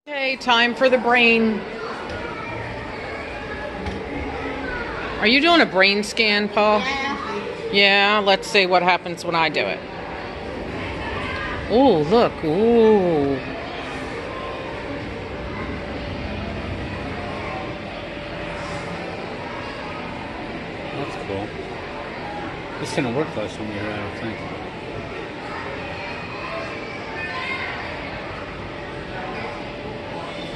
Okay, time for the brain. Are you doing a brain scan, Paul? Yeah. Yeah, let's see what happens when I do it. Oh, look. Ooh. That's cool. This didn't work last time we were here, I don't think.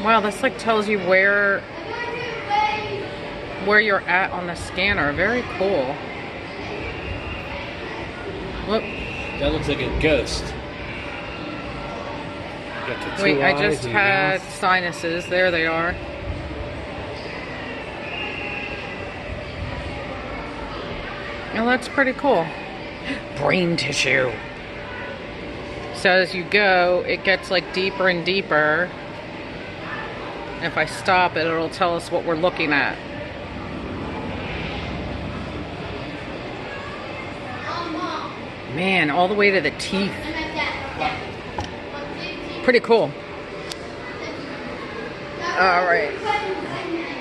Wow, this like tells you where you're at on the scanner. Very cool. Look. That looks like a ghost. Got the two Wait, I eyes just and had mouth. sinuses. There they are. Oh, that's pretty cool. Brain tissue. So as you go, it gets like deeper and deeper. If I stop it, it'll tell us what we're looking at. Man, all the way to the teeth. Pretty cool. All right.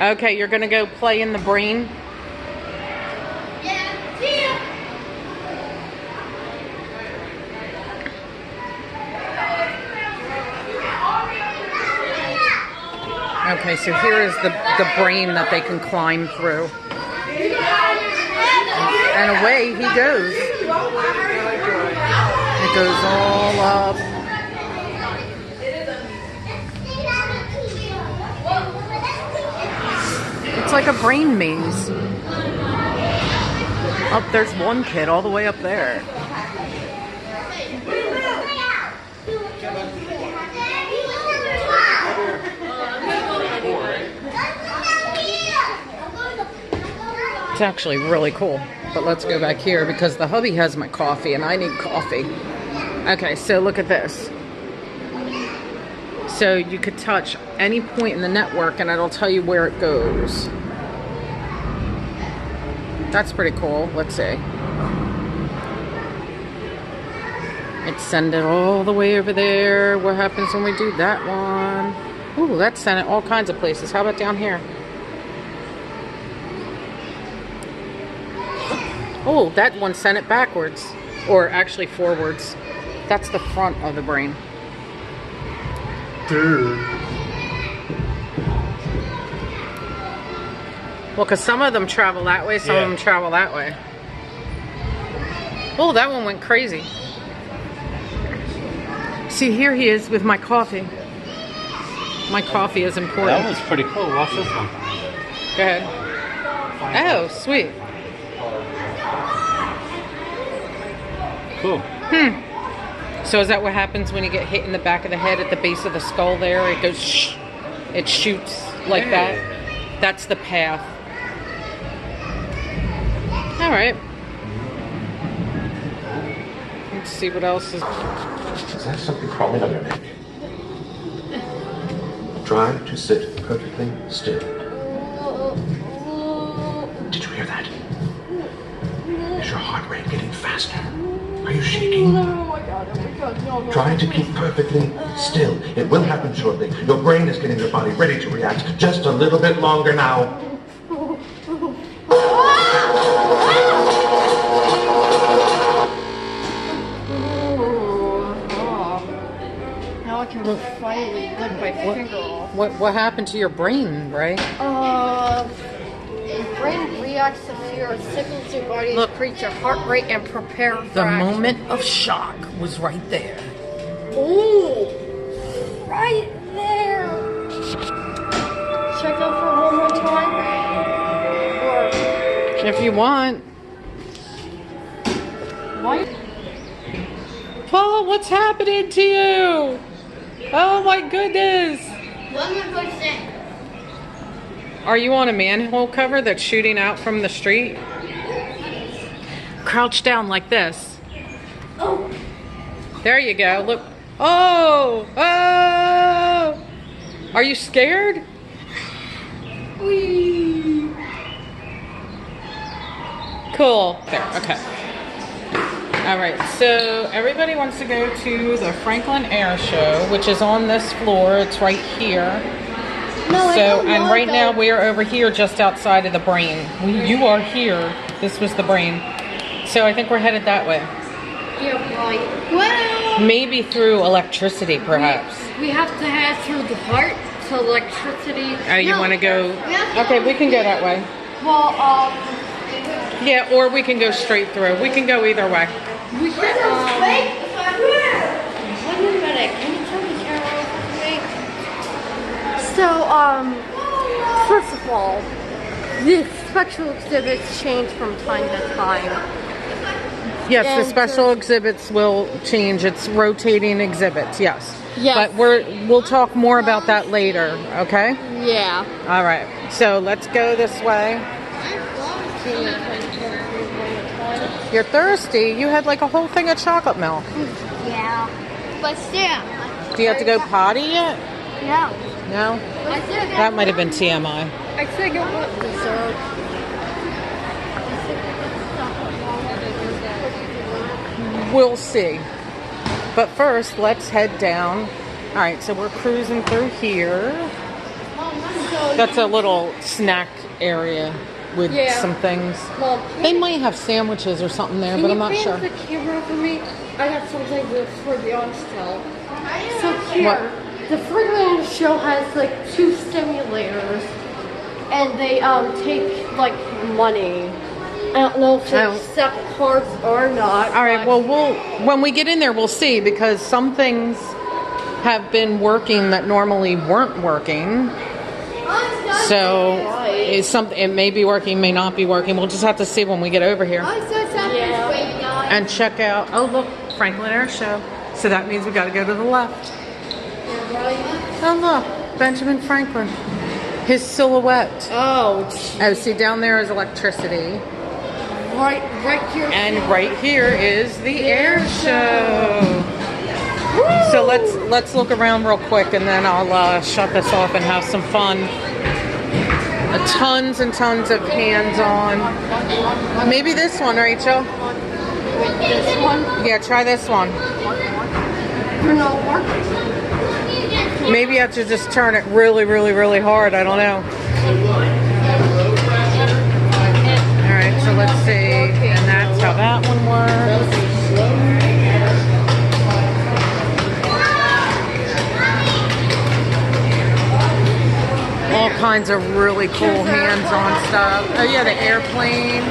Okay, you're gonna go play in the brain. Okay, so here is the brain that they can climb through. And away he goes. It goes all up. It's like a brain maze. Up there's one kid all the way up there. It's actually really cool. But let's go back here because the hubby has my coffee and I need coffee. Okay, so look at this. So you could touch any point in the network and it'll tell you where it goes. That's pretty cool. Let's see. It sent it all the way over there. What happens when we do that one? Ooh, that sent it all kinds of places. How about down here? Oh, that one sent it backwards. Or actually forwards. That's the front of the brain. Dude. Well, because some of them travel that way, some of them travel that way. Oh, that one went crazy. See, here he is with my coffee. My coffee is important. That was pretty cool. Watch this one. Go ahead. Oh, sweet. Cool. So is that what happens when you get hit in the back of the head at the base of the skull there? It goes shh. It shoots like that. That's the path. All right. Let's see what else is. Is that something crawling on your neck? Try to sit perfectly still. Did you hear that? Is your heart rate getting faster? Are you shaking? Oh my god, no. Try to keep perfectly still. It will happen shortly. Your brain is getting your body ready to react. Just a little bit longer now. Now I can finally lick my finger off. What happened to your brain, Ray? Your brain reacts to fear, signals your body to increase your heart rate and prepare for The action. moment of shock was right there. Ooh, right there. Check out for one more time. Or If you want. what? Paul, what's happening to you? Oh my goodness. 100%. Are you on a manhole cover that's shooting out from the street? Crouch down like this. Oh. There you go. Look. Oh! Oh! Are you scared? Whee. Cool. There. Okay. All right, so everybody wants to go to the Franklin Air Show, which is on this floor. It's right here. No, I So, don't and want right now that. we are over here just outside of the Brain. You are here. This was the Brain. So I think we're headed that way. Yeah, right. Well, Maybe through electricity, perhaps. we have to head through the heart to electricity. Oh, you No, want to go? we have to- Okay, we can go that way. Well, Yeah, or we can go straight through. We can go either way. we should, wait a minute. Can you turn the camera over for me? So, first of all, the special exhibits change from time to time. Yes, the And special exhibits will change. It's rotating exhibits, yes. Yes. But we'll talk more about that later, okay? Yeah. All right. So let's go this way. You're thirsty? You had like a whole thing of chocolate milk. Yeah. But still. Do you have to go potty yet? No. No? I still got That might have been TMI. I still got what dessert. We'll see. But first, let's head down. All right, so we're cruising through here. That's a little snack area with Yeah. some things. Mom, They might have sandwiches or something there, but I'm not sure. the camera for me? I got something for the honest tell. So here, What? the Franklin show has like 2 simulators, and they take like money. I don't know if they Oh. accept cards or not. All right, but- well, when we get in there, we'll see, because some things have been working that normally weren't working. So it's something, it may be working, may not be working. We'll just have to see when we get over here Yeah. and check out. Oh, look, Franklin Air Show. So that means we got to go to the left. Oh, look, Benjamin Franklin. His silhouette. Oh, Oh, see, down there is electricity. right here. And right here is the air show. So let's look around real quick, and then I'll shut this off and have some fun. Tons and tons of hands-on. Maybe this one, Rachel. This one, Yeah, try this one. you're not working. Maybe you have to just turn it really, really, really hard. I don't know. All right, so let's see. And that's how that one works. All kinds of really cool hands-on stuff. Oh yeah, the airplane.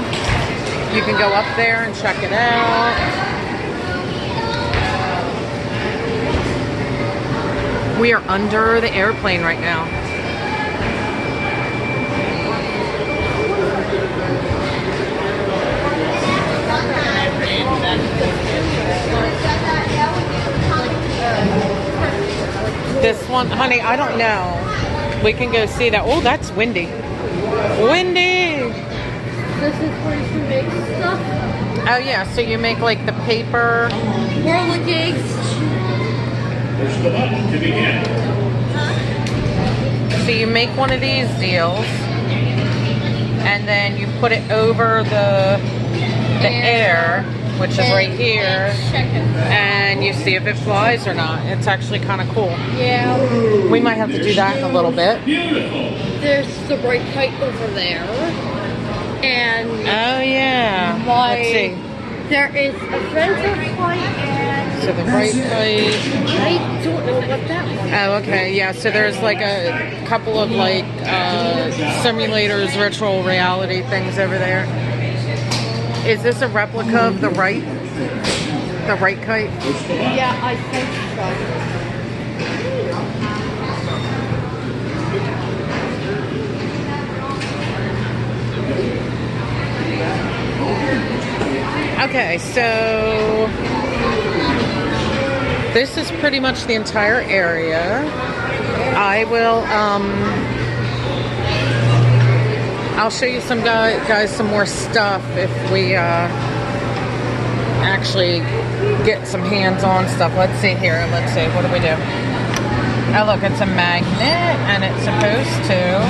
You can go up there and check it out. We are under the airplane right now. This one, honey, I don't know. We can go see that. Oh, that's windy. Windy! This is where you can make stuff. Oh yeah, so you make like the paper. Roller gigs. So you make one of these deals, and then you put it over the air, which is right here, and you see if it flies or not. It's actually kind of cool. Yeah. We might have to do that in a little bit. There's the bright kite over there. And Oh yeah. my Let's see. there is Adventure Flight and So the bright light. I don't know what that one. Oh, okay. Yeah, so there's like a couple of like simulators, virtual reality things over there. Is this a replica of the right kite? Yeah, I think so. Okay, so this is pretty much the entire area. I will I'll show you some guys some more stuff if we actually get some hands-on stuff. Let's see here. Let's see. What do we do? Oh, look, it's a magnet, and it's supposed to.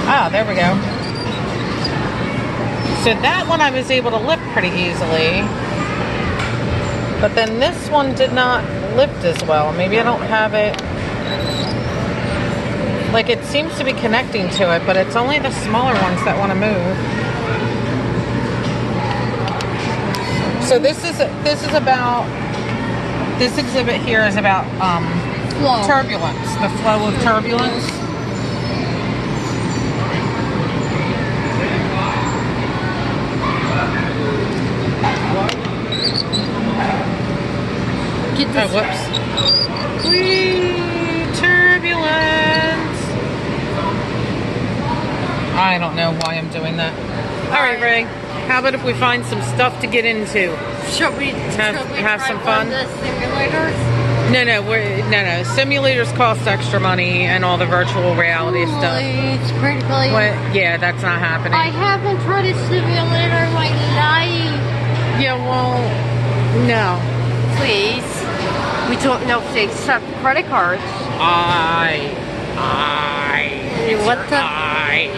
Ah, there we go. So that one I was able to lift pretty easily. But then this one did not lift as well. Maybe I don't have it. Like it seems to be connecting to it, but it's only the smaller ones that want to move. So this exhibit here is about Flow. turbulence, the flow of turbulence. Get Oh, this. whoops. Whee! Turbulence! I don't know why I'm doing that. Alright, Ray. How about if we find some stuff to get into? Should we have try some one fun? of the simulators? No. Simulators cost extra money and all the virtual reality stuff. It's critically. What? Yeah, that's not happening. I haven't tried a simulator in my life. Yeah, well, no. Please. We don't know if they accept credit cards. I. What the? I.